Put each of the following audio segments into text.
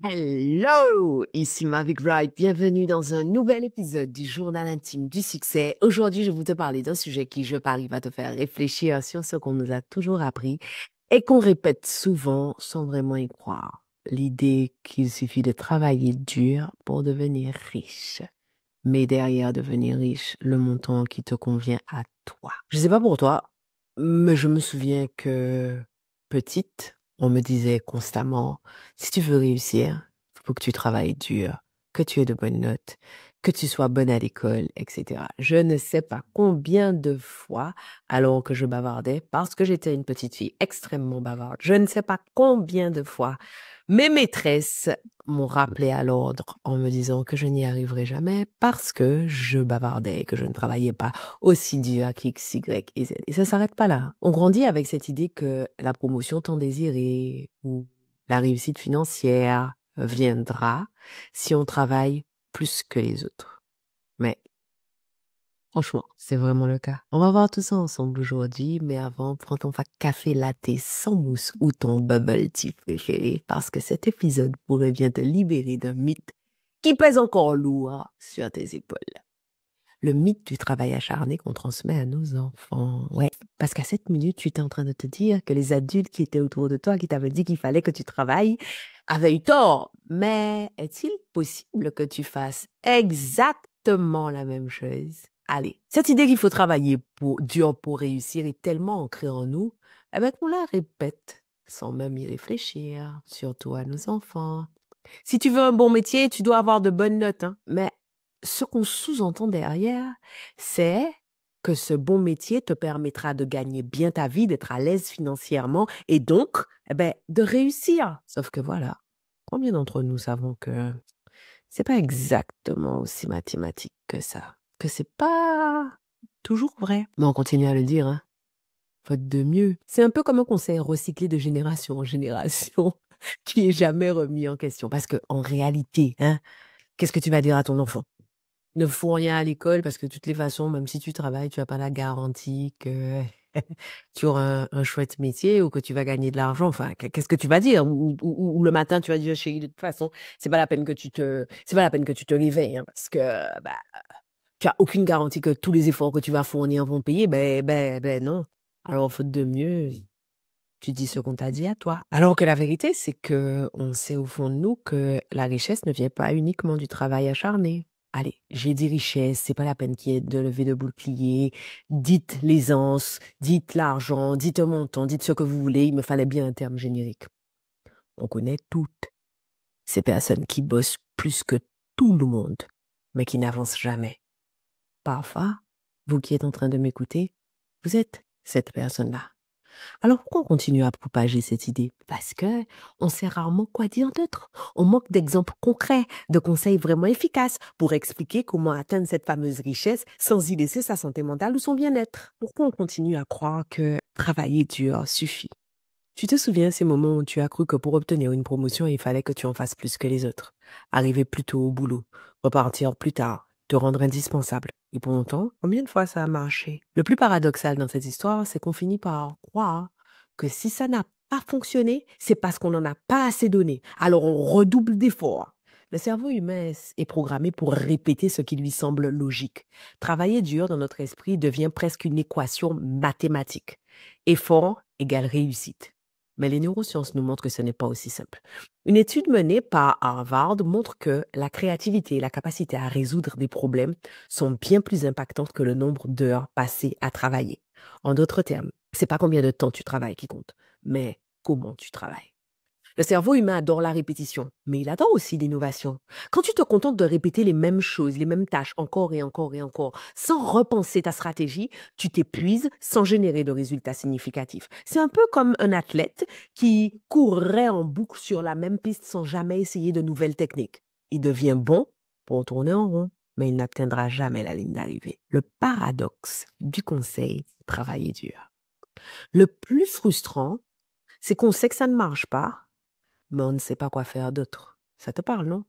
Hello, ici Mavic Wright. Bienvenue dans un nouvel épisode du Journal intime du succès. Aujourd'hui, je vais te parler d'un sujet qui, je parie, va te faire réfléchir sur ce qu'on nous a toujours appris et qu'on répète souvent sans vraiment y croire. L'idée qu'il suffit de travailler dur pour devenir riche. Mais derrière devenir riche, le montant qui te convient à toi. Je sais pas pour toi, mais je me souviens que petite, on me disait constamment, si tu veux réussir, il faut que tu travailles dur, que tu aies de bonnes notes, que tu sois bonne à l'école, etc. Je ne sais pas combien de fois, alors que je bavardais, parce que j'étais une petite fille extrêmement bavarde, je ne sais pas combien de fois mes maîtresses m'ont rappelé à l'ordre en me disant que je n'y arriverais jamais parce que je bavardais, que je ne travaillais pas aussi dur qu'X, Y et Z. Et ça s'arrête pas là. On grandit avec cette idée que la promotion tant désirée ou la réussite financière viendra si on travaille plus que les autres. Mais franchement, c'est vraiment le cas. On va voir tout ça ensemble aujourd'hui, mais avant, prends ton café latte sans mousse ou ton bubble tea préféré parce que cet épisode pourrait bien te libérer d'un mythe qui pèse encore lourd sur tes épaules. Le mythe du travail acharné qu'on transmet à nos enfants. Ouais, parce qu'à cette minute, tu étais en train de te dire que les adultes qui étaient autour de toi, qui t'avaient dit qu'il fallait que tu travailles, avaient eu tort. Mais est-il possible que tu fasses exactement la même chose? Allez, cette idée qu'il faut travailler dur pour réussir est tellement ancrée en nous, eh ben, qu'on la répète sans même y réfléchir, surtout à nos enfants. Si tu veux un bon métier, tu dois avoir de bonnes notes, hein. Mais ce qu'on sous-entend derrière, c'est que ce bon métier te permettra de gagner bien ta vie, d'être à l'aise financièrement et donc, eh ben, de réussir. Sauf que voilà, combien d'entre nous savons que c'est pas exactement aussi mathématique que ça, que c'est pas toujours vrai. Mais on continue à le dire, hein. Faute de mieux. C'est un peu comme un conseil recyclé de génération en génération qui est jamais remis en question. Parce que en réalité, hein, qu'est-ce que tu vas dire à ton enfant? Ne fous rien à l'école parce que de toutes les façons, même si tu travailles, tu n'as pas la garantie que tu auras un chouette métier ou que tu vas gagner de l'argent. Enfin, qu'est-ce que tu vas dire? Ou le matin, tu vas dire, chérie, de toute façon, c'est pas la peine que tu te réveilles, hein, parce que bah, tu n'as aucune garantie que tous les efforts que tu vas fournir vont payer. Ben non. Alors, faute de mieux, tu dis ce qu'on t'a dit à toi. Alors que la vérité, c'est que on sait au fond de nous que la richesse ne vient pas uniquement du travail acharné. Allez, j'ai dit richesse, c'est pas la peine qu'il y ait de lever de bouclier. Dites l'aisance, dites l'argent, dites un montant, dites ce que vous voulez. Il me fallait bien un terme générique. On connaît toutes ces personnes qui bossent plus que tout le monde, mais qui n'avancent jamais. Parfois, vous qui êtes en train de m'écouter, vous êtes cette personne-là. Alors pourquoi on continue à propager cette idée? Parce que on sait rarement quoi dire d'autre. On manque d'exemples concrets, de conseils vraiment efficaces pour expliquer comment atteindre cette fameuse richesse sans y laisser sa santé mentale ou son bien-être. Pourquoi on continue à croire que travailler dur suffit? Tu te souviens ces moments où tu as cru que pour obtenir une promotion, il fallait que tu en fasses plus que les autres? Arriver plus tôt au boulot, repartir plus tard, te rendre indispensable. Et pour autant, combien de fois ça a marché? Le plus paradoxal dans cette histoire, c'est qu'on finit par croire que si ça n'a pas fonctionné, c'est parce qu'on n'en a pas assez donné. Alors on redouble d'efforts. Le cerveau humain est programmé pour répéter ce qui lui semble logique. Travailler dur dans notre esprit devient presque une équation mathématique. Effort égale réussite. Mais les neurosciences nous montrent que ce n'est pas aussi simple. Une étude menée par Harvard montre que la créativité et la capacité à résoudre des problèmes sont bien plus impactantes que le nombre d'heures passées à travailler. En d'autres termes, c'est pas combien de temps tu travailles qui compte, mais comment tu travailles. Le cerveau humain adore la répétition, mais il adore aussi l'innovation. Quand tu te contentes de répéter les mêmes choses, les mêmes tâches, encore et encore et encore, sans repenser ta stratégie, tu t'épuises sans générer de résultats significatifs. C'est un peu comme un athlète qui courrait en boucle sur la même piste sans jamais essayer de nouvelles techniques. Il devient bon pour tourner en rond, mais il n'atteindra jamais la ligne d'arrivée. Le paradoxe du conseil, travailler dur. Le plus frustrant, c'est qu'on sait que ça ne marche pas, mais on ne sait pas quoi faire d'autre. Ça te parle, non?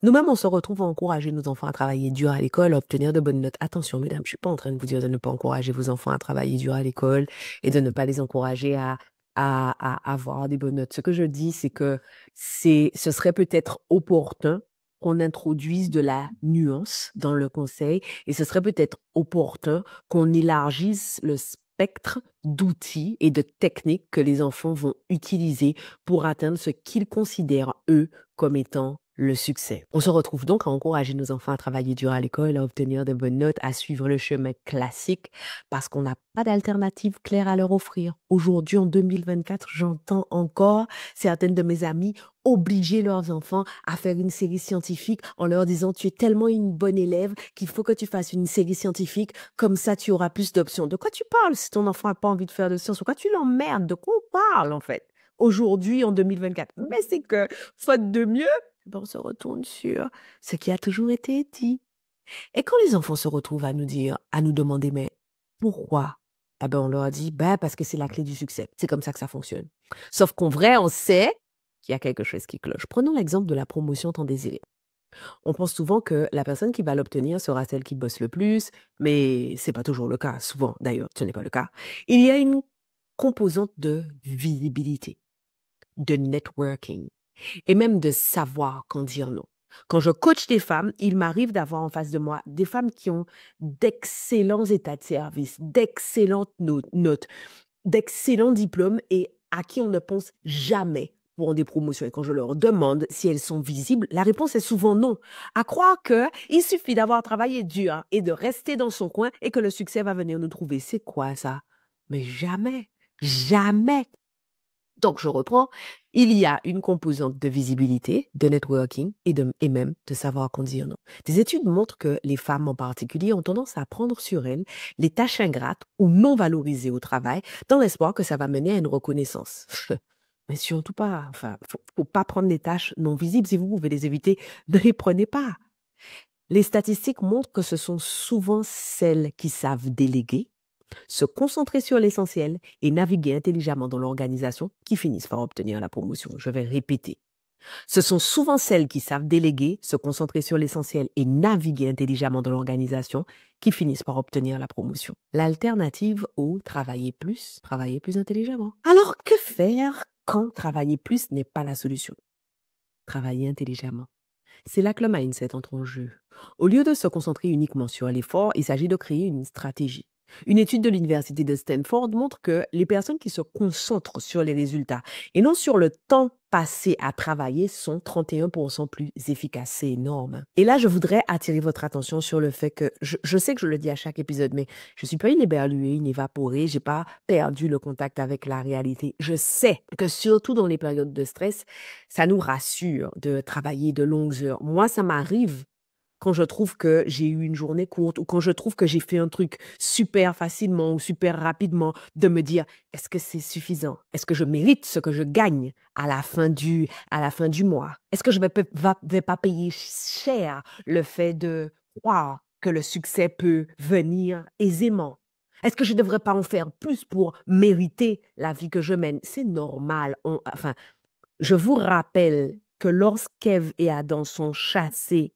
Nous-mêmes, on se retrouve à encourager nos enfants à travailler dur à l'école, à obtenir de bonnes notes. Attention, mesdames, je ne suis pas en train de vous dire de ne pas encourager vos enfants à travailler dur à l'école et de ne pas les encourager à à avoir des bonnes notes. Ce que je dis, c'est que ce serait peut-être opportun qu'on introduise de la nuance dans le conseil et ce serait peut-être opportun qu'on élargisse le spectre d'outils et de techniques que les enfants vont utiliser pour atteindre ce qu'ils considèrent, eux, comme étant le succès. On se retrouve donc à encourager nos enfants à travailler dur à l'école, à obtenir de bonnes notes, à suivre le chemin classique parce qu'on n'a pas d'alternative claire à leur offrir. Aujourd'hui, en 2024, j'entends encore certaines de mes amies obliger leurs enfants à faire une série scientifique en leur disant tu es tellement une bonne élève qu'il faut que tu fasses une série scientifique, comme ça tu auras plus d'options. De quoi tu parles si ton enfant n'a pas envie de faire de sciences? Pourquoi tu l'emmerdes? De quoi on parle en fait? Aujourd'hui, en 2024. Mais c'est que, faute de mieux, on se retourne sur ce qui a toujours été dit. Et quand les enfants se retrouvent à nous dire, à nous demander, mais pourquoi? Ah ben, on leur dit, ben, parce que c'est la clé du succès. C'est comme ça que ça fonctionne. Sauf qu'en vrai, on sait qu'il y a quelque chose qui cloche. Prenons l'exemple de la promotion tant désirée. On pense souvent que la personne qui va l'obtenir sera celle qui bosse le plus, mais c'est pas toujours le cas. Souvent, d'ailleurs, ce n'est pas le cas. Il y a une composante de visibilité, de networking et même de savoir quand dire non. Quand je coach des femmes, il m'arrive d'avoir en face de moi des femmes qui ont d'excellents états de service, d'excellentes notes, d'excellents diplômes et à qui on ne pense jamais pour des promotions. Et quand je leur demande si elles sont visibles, la réponse est souvent non. À croire qu'il suffit d'avoir travaillé dur et de rester dans son coin et que le succès va venir nous trouver. C'est quoi ça? Mais jamais, jamais. Donc, je reprends, il y a une composante de visibilité, de networking et même de savoir qu'on dire non. Des études montrent que les femmes en particulier ont tendance à prendre sur elles les tâches ingrates ou non valorisées au travail dans l'espoir que ça va mener à une reconnaissance. Mais surtout pas, enfin, faut pas prendre les tâches non visibles. Si vous pouvez les éviter, ne les prenez pas. Les statistiques montrent que ce sont souvent celles qui savent déléguer, se concentrer sur l'essentiel et naviguer intelligemment dans l'organisation qui finissent par obtenir la promotion. Je vais répéter. Ce sont souvent celles qui savent déléguer, se concentrer sur l'essentiel et naviguer intelligemment dans l'organisation qui finissent par obtenir la promotion. L'alternative au travailler plus intelligemment. Alors, que faire quand travailler plus n'est pas la solution? Travailler intelligemment. C'est là que le mindset entre en jeu. Au lieu de se concentrer uniquement sur l'effort, il s'agit de créer une stratégie. Une étude de l'université de Stanford montre que les personnes qui se concentrent sur les résultats et non sur le temps passé à travailler sont 31% plus efficaces. C'est énorme. Et là, je voudrais attirer votre attention sur le fait que, je sais que je le dis à chaque épisode, mais je suis pas une éberluée, une évaporée, j'ai pas perdu le contact avec la réalité. Je sais que surtout dans les périodes de stress, ça nous rassure de travailler de longues heures. Moi, ça m'arrive quand je trouve que j'ai eu une journée courte ou quand je trouve que j'ai fait un truc super facilement ou super rapidement, de me dire, est-ce que c'est suffisant? Est-ce que je mérite ce que je gagne à la fin du mois? Est-ce que je vais pas payer cher le fait de croire que le succès peut venir aisément? Est-ce que je ne devrais pas en faire plus pour mériter la vie que je mène? C'est normal. Enfin, je vous rappelle que lorsqu'Ève et Adam sont chassés,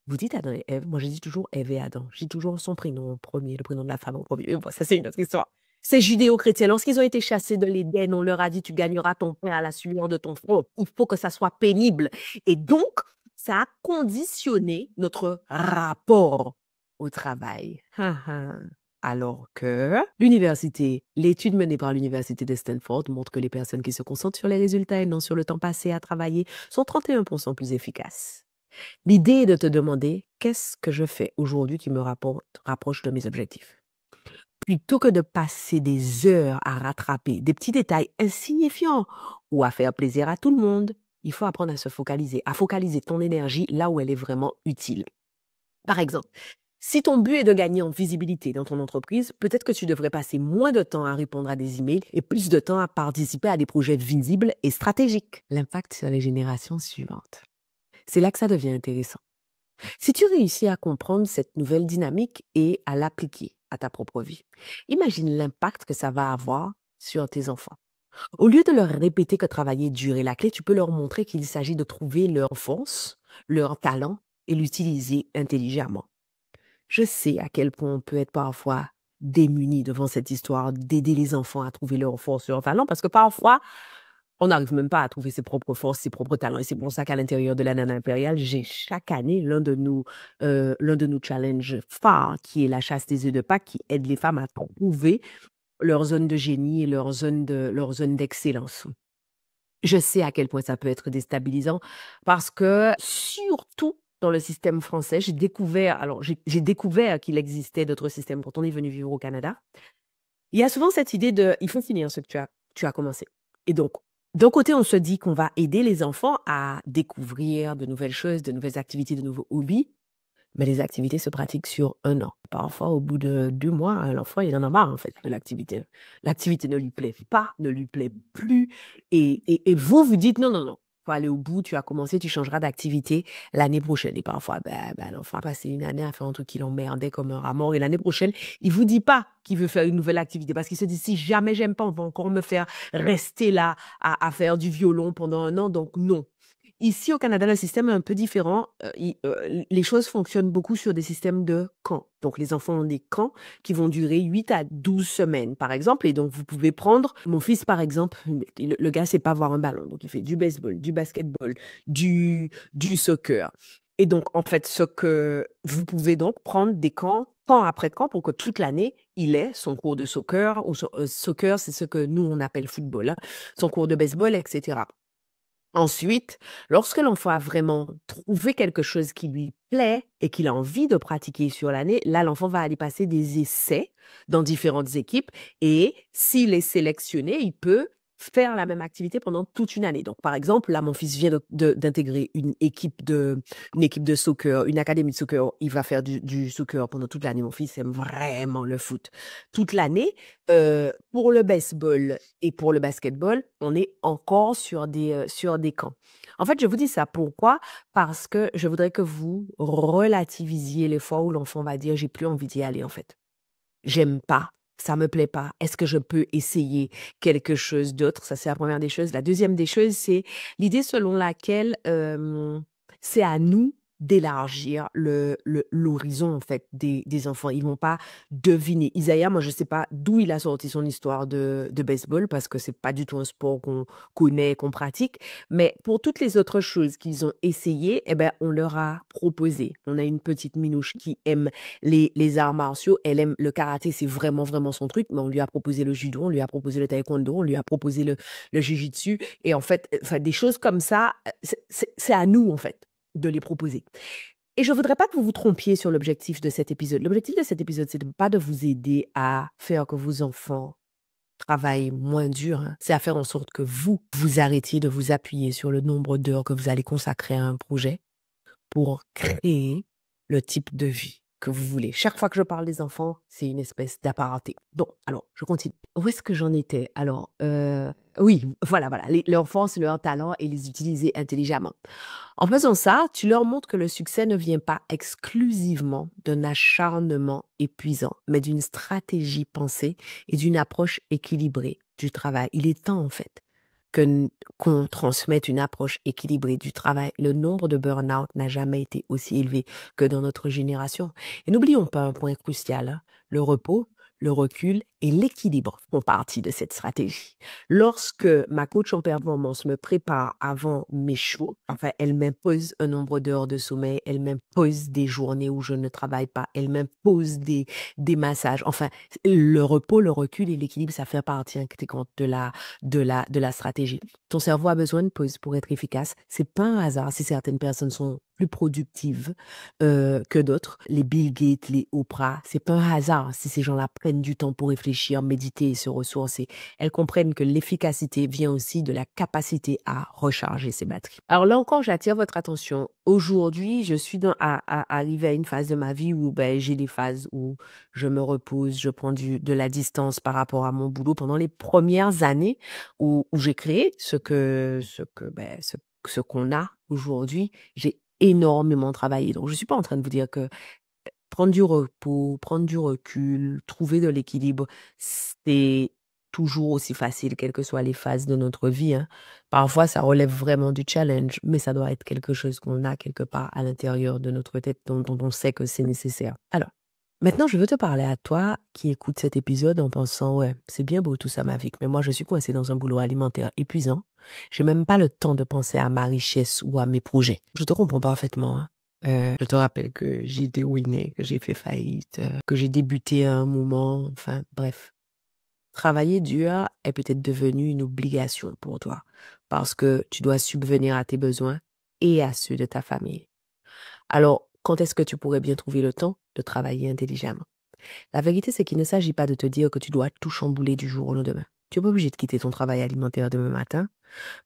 vous dites Adam et Ève, moi je dis toujours Ève et Adam. Je dis toujours son prénom en premier, le prénom de la femme en premier. Mais bon, ça c'est une autre histoire. C'est judéo-chrétien. Lorsqu'ils ont été chassés de l'Éden, on leur a dit, tu gagneras ton pain à la sueur de ton front. Il faut que ça soit pénible. Et donc, ça a conditionné notre rapport au travail. Alors que l'étude menée par l'université de Stanford montre que les personnes qui se concentrent sur les résultats et non sur le temps passé à travailler sont 31% plus efficaces. L'idée est de te demander qu'est-ce que je fais aujourd'hui qui me rapproche de mes objectifs. Plutôt que de passer des heures à rattraper des petits détails insignifiants ou à faire plaisir à tout le monde, il faut apprendre à focaliser ton énergie là où elle est vraiment utile. Par exemple, si ton but est de gagner en visibilité dans ton entreprise, peut-être que tu devrais passer moins de temps à répondre à des emails et plus de temps à participer à des projets visibles et stratégiques. L'impact sur les générations suivantes. C'est là que ça devient intéressant. Si tu réussis à comprendre cette nouvelle dynamique et à l'appliquer à ta propre vie, imagine l'impact que ça va avoir sur tes enfants. Au lieu de leur répéter que travailler dur est la clé, tu peux leur montrer qu'il s'agit de trouver leur force, leur talent et l'utiliser intelligemment. Je sais à quel point on peut être parfois démunis devant cette histoire d'aider les enfants à trouver leurs forces, leurs talents, parce que parfois, on n'arrive même pas à trouver ses propres forces, ses propres talents. Et c'est pour ça qu'à l'intérieur de la Nana Impériale, j'ai chaque année l'un de nos challenges phares, qui est la chasse des œufs de Pâques, qui aide les femmes à trouver leur zone de génie et leur zone d'excellence. Je sais à quel point ça peut être déstabilisant parce que, surtout dans le système français, j'ai découvert qu'il existait d'autres systèmes quand on est venu vivre au Canada. Il y a souvent cette idée de il faut finir ce que tu as commencé. Et donc, d'un côté, on se dit qu'on va aider les enfants à découvrir de nouvelles choses, de nouvelles activités, de nouveaux hobbies. Mais les activités se pratiquent sur 1 an. Parfois, au bout de 2 mois, l'enfant, il en a marre, en fait, de l'activité. L'activité ne lui plaît pas, ne lui plaît plus. Et vous, vous dites, non, non, non, faut aller au bout, tu as commencé, tu changeras d'activité l'année prochaine. Et parfois, l'enfant a passé une année à faire un truc qui l'emmerdait comme un rat mort. Et l'année prochaine, il vous dit pas qu'il veut faire une nouvelle activité parce qu'il se dit, si jamais j'aime pas, on va encore me faire rester là à faire du violon pendant 1 an. Donc, non. Ici, au Canada, le système est un peu différent. Les choses fonctionnent beaucoup sur des systèmes de camps. Donc, les enfants ont des camps qui vont durer 8 à 12 semaines, par exemple. Et donc, vous pouvez prendre mon fils, par exemple. Le gars sait pas voir un ballon. Donc, il fait du baseball, du basketball, du soccer. Et donc, en fait, ce que vous pouvez donc prendre des camps, camp après camp, pour que toute l'année, il ait son cours de soccer. Ou soccer, c'est ce que nous, on appelle football, hein, son cours de baseball, etc. Ensuite, lorsque l'enfant a vraiment trouvé quelque chose qui lui plaît et qu'il a envie de pratiquer sur l'année, là, l'enfant va aller passer des essais dans différentes équipes et s'il est sélectionné, il peut faire la même activité pendant toute une année. Donc, par exemple, là, mon fils vient d'intégrer une équipe de soccer, une académie de soccer. Il va faire du soccer pendant toute l'année. Mon fils aime vraiment le foot. Toute l'année, pour le baseball et pour le basketball, on est encore sur des camps. En fait, je vous dis ça pourquoi? Parce que je voudrais que vous relativisiez les fois où l'enfant va dire j'ai plus envie d'y aller en fait. J'aime pas, ça me plaît pas. Est-ce que je peux essayer quelque chose d'autre? Ça, c'est la première des choses. La deuxième des choses, c'est l'idée selon laquelle c'est à nous d'élargir l'horizon en fait des enfants. Ils vont pas deviner. Isaiah, moi je sais pas d'où il a sorti son histoire de baseball parce que c'est pas du tout un sport qu'on connaît, qu'on pratique. Mais pour toutes les autres choses qu'ils ont essayé, eh ben on leur a proposé. On a une petite minouche qui aime les arts martiaux, elle aime le karaté, c'est vraiment, vraiment son truc, mais on lui a proposé le judo, on lui a proposé le taekwondo, on lui a proposé le jiu-jitsu. Et en fait, enfin, des choses comme ça, c'est à nous, en fait, de les proposer. Et je voudrais pas que vous vous trompiez sur l'objectif de cet épisode. L'objectif de cet épisode, c'est pas de vous aider à faire que vos enfants travaillent moins dur, hein. C'est à faire en sorte que vous arrêtiez de vous appuyer sur le nombre d'heures que vous allez consacrer à un projet pour créer le type de vie que vous voulez. Chaque fois que je parle des enfants, c'est une espèce d'apparenté. Bon, alors, je continue. Où est-ce que j'en étais? Alors, oui, voilà. Leur force, leur talent et les utiliser intelligemment. En faisant ça, tu leur montres que le succès ne vient pas exclusivement d'un acharnement épuisant, mais d'une stratégie pensée et d'une approche équilibrée du travail. Il est temps, en fait, qu'on transmette une approche équilibrée du travail. Le nombre de burn-out n'a jamais été aussi élevé que dans notre génération. Et n'oublions pas un point crucial, hein, le repos, le recul et l'équilibre font partie de cette stratégie. Lorsque ma coach en performance me prépare avant mes shows, enfin, elle m'impose un nombre d'heures de sommeil, elle m'impose des journées où je ne travaille pas, elle m'impose des massages. Enfin, le repos, le recul et l'équilibre, ça fait partie intégrante de la stratégie. Ton cerveau a besoin de pause pour être efficace. C'est pas un hasard si certaines personnes sont plus productives que d'autres. Les Bill Gates, les Oprah, c'est pas un hasard si ces gens-là prennent du temps pour réfléchir, méditer et se ressourcer. Elles comprennent que l'efficacité vient aussi de la capacité à recharger ses batteries. Alors là encore, j'attire votre attention. Aujourd'hui, je suis arrivée à une phase de ma vie où j'ai des phases où je me repose, je prends de la distance par rapport à mon boulot. Pendant les premières années où j'ai créé ce qu'on a aujourd'hui, j'ai énormément travaillé. Donc, je ne suis pas en train de vous dire que prendre du repos, prendre du recul, trouver de l'équilibre, c'est toujours aussi facile, quelles que soient les phases de notre vie, hein. Parfois, ça relève vraiment du challenge, mais ça doit être quelque chose qu'on a quelque part à l'intérieur de notre tête, dont on sait que c'est nécessaire. Alors, Maintenant, je veux te parler à toi qui écoute cet épisode en pensant, ouais, c'est bien beau tout ça, ma vie, mais moi, je suis coincée dans un boulot alimentaire épuisant. J'ai même pas le temps de penser à ma richesse ou à mes projets. Je te comprends parfaitement, hein. Je te rappelle que j'ai été ruinée, que j'ai fait faillite, que j'ai débuté à un moment, enfin, bref. Travailler dur est peut-être devenu une obligation pour toi parce que tu dois subvenir à tes besoins et à ceux de ta famille. Alors, quand est-ce que tu pourrais bien trouver le temps de travailler intelligemment? La vérité, c'est qu'il ne s'agit pas de te dire que tu dois tout chambouler du jour au lendemain. Tu n'es pas obligé de quitter ton travail alimentaire demain matin,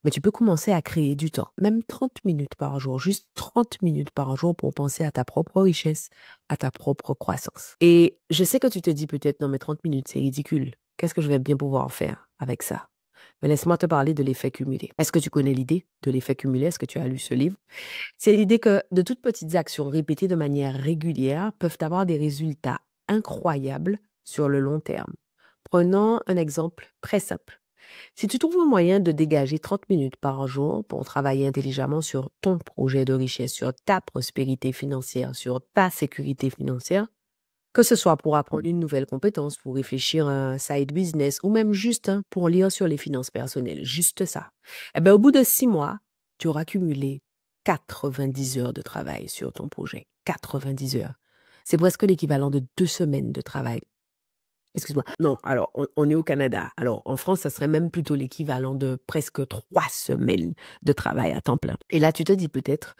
mais tu peux commencer à créer du temps, même 30 minutes par jour, juste 30 minutes par jour pour penser à ta propre richesse, à ta propre croissance. Et je sais que tu te dis peut-être, non mais 30 minutes, c'est ridicule. Qu'est-ce que je vais bien pouvoir faire avec ça? Mais laisse-moi te parler de l'effet cumulé. Est-ce que tu connais l'idée de l'effet cumulé? Est-ce que tu as lu ce livre? C'est l'idée que de toutes petites actions répétées de manière régulière peuvent avoir des résultats incroyables sur le long terme. Prenons un exemple très simple. Si tu trouves un moyen de dégager 30 minutes par jour pour travailler intelligemment sur ton projet de richesse, sur ta prospérité financière, sur ta sécurité financière, que ce soit pour apprendre une nouvelle compétence, pour réfléchir à un side business ou même juste pour lire sur les finances personnelles, juste ça. Eh bien, au bout de 6 mois, tu auras cumulé 90 heures de travail sur ton projet. 90 heures. C'est presque l'équivalent de 2 semaines de travail. Excuse-moi. Non, alors, on est au Canada. Alors, en France, ça serait même plutôt l'équivalent de presque 3 semaines de travail à temps plein. Et là, tu te dis peut-être,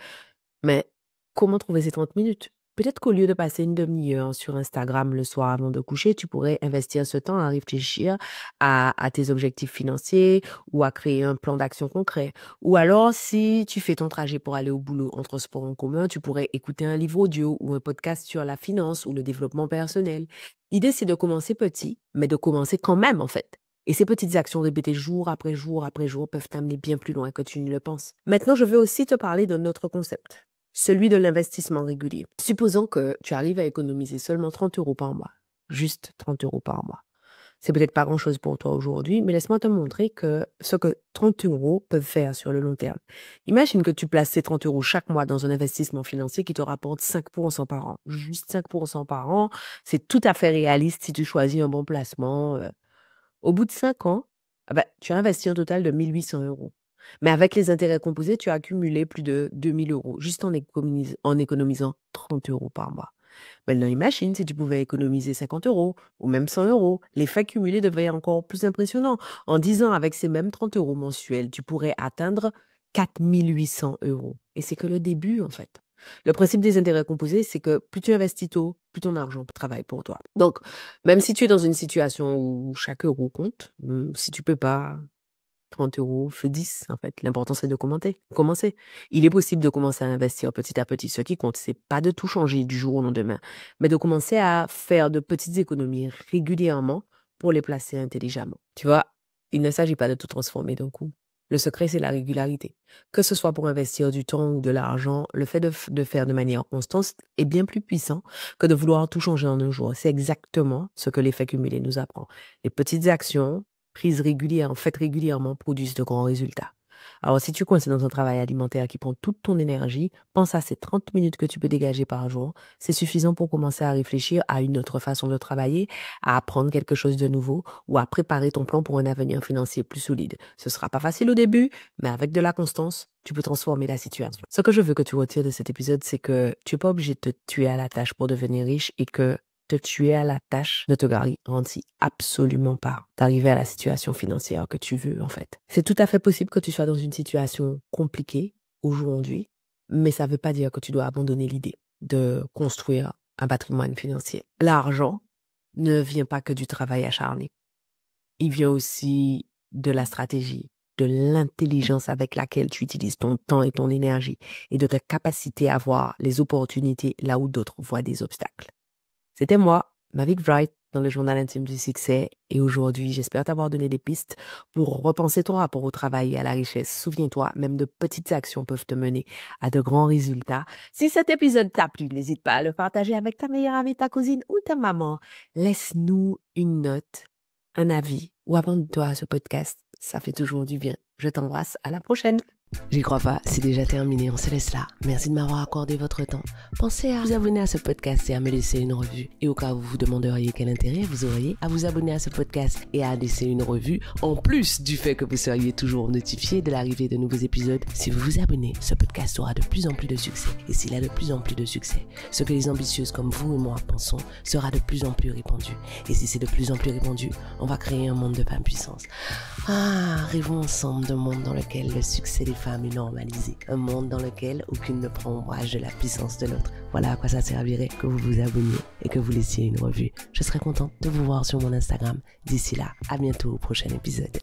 mais comment trouver ces 30 minutes? Peut-être qu'au lieu de passer une demi-heure sur Instagram le soir avant de coucher, tu pourrais investir ce temps à réfléchir à tes objectifs financiers ou à créer un plan d'action concret. Ou alors, si tu fais ton trajet pour aller au boulot en transport en commun, tu pourrais écouter un livre audio ou un podcast sur la finance ou le développement personnel. L'idée, c'est de commencer petit, mais de commencer quand même, en fait. Et ces petites actions répétées jour après jour peuvent t'amener bien plus loin que tu ne le penses. Maintenant, je veux aussi te parler d'un autre concept, celui de l'investissement régulier. Supposons que tu arrives à économiser seulement 30 euros par mois, juste 30 euros par mois. C'est peut-être pas grand-chose pour toi aujourd'hui, mais laisse-moi te montrer que ce que 30 euros peuvent faire sur le long terme. Imagine que tu places ces 30 euros chaque mois dans un investissement financier qui te rapporte 5% par an. Juste 5% par an, c'est tout à fait réaliste si tu choisis un bon placement. Au bout de 5 ans, ah bah, tu as investi un total de 1 800 euros. Mais avec les intérêts composés, tu as accumulé plus de 2 000 euros, juste en économisant 30 euros par mois. Maintenant, imagine si tu pouvais économiser 50 euros ou même 100 euros. L'effet cumulé devrait être encore plus impressionnant. En 10 ans, avec ces mêmes 30 euros mensuels, tu pourrais atteindre 4 800 euros. Et c'est que le début, en fait. Le principe des intérêts composés, c'est que plus tu investis tôt, plus ton argent travaille pour toi. Donc, même si tu es dans une situation où chaque euro compte, si tu peux pas, 30 euros, fais 10, en fait. L'important, c'est de commencer. Il est possible de commencer à investir petit à petit. Ce qui compte, c'est pas de tout changer du jour au lendemain, mais de commencer à faire de petites économies régulièrement pour les placer intelligemment. Tu vois, il ne s'agit pas de tout transformer d'un coup. Le secret, c'est la régularité. Que ce soit pour investir du temps ou de l'argent, le fait de faire de manière constante est bien plus puissant que de vouloir tout changer en un jour. C'est exactement ce que l'effet cumulé nous apprend. Les petites actions prises régulières, faites régulièrement, produisent de grands résultats. Alors, si tu coinces dans un travail alimentaire qui prend toute ton énergie, pense à ces 30 minutes que tu peux dégager par jour. C'est suffisant pour commencer à réfléchir à une autre façon de travailler, à apprendre quelque chose de nouveau ou à préparer ton plan pour un avenir financier plus solide. Ce sera pas facile au début, mais avec de la constance, tu peux transformer la situation. Ce que je veux que tu retires de cet épisode, c'est que tu n'es pas obligé de te tuer à la tâche pour devenir riche et que te tuer à la tâche ne te garantit absolument pas d'arriver à la situation financière que tu veux, en fait. C'est tout à fait possible que tu sois dans une situation compliquée aujourd'hui, mais ça ne veut pas dire que tu dois abandonner l'idée de construire un patrimoine financier. L'argent ne vient pas que du travail acharné. Il vient aussi de la stratégie, de l'intelligence avec laquelle tu utilises ton temps et ton énergie et de ta capacité à voir les opportunités là où d'autres voient des obstacles. C'était moi, Mavic Wright, dans le journal intime du succès. Et aujourd'hui, j'espère t'avoir donné des pistes pour repenser ton rapport au travail et à la richesse. Souviens-toi, même de petites actions peuvent te mener à de grands résultats. Si cet épisode t'a plu, n'hésite pas à le partager avec ta meilleure amie, ta cousine ou ta maman. Laisse-nous une note, un avis ou abonne-toi à ce podcast. Ça fait toujours du bien. Je t'embrasse. À la prochaine. J'y crois pas, c'est déjà terminé, on se laisse là. Merci de m'avoir accordé votre temps. Pensez à vous abonner à ce podcast et à me laisser une revue. Et au cas où vous vous demanderiez quel intérêt vous auriez à vous abonner à ce podcast et à laisser une revue, en plus du fait que vous seriez toujours notifié de l'arrivée de nouveaux épisodes, si vous vous abonnez, ce podcast aura de plus en plus de succès. Et s'il a de plus en plus de succès, ce que les ambitieuses comme vous et moi pensons sera de plus en plus répandu. Et si c'est de plus en plus répandu, on va créer un monde de femmes puissantes. Rêvons ensemble d'un monde dans lequel le succès des femmes est normalisé. Un monde dans lequel aucune ne prend ombrage de la puissance de l'autre. Voilà à quoi ça servirait que vous vous abonniez et que vous laissiez une revue. Je serai contente de vous voir sur mon Instagram. D'ici là, à bientôt au prochain épisode.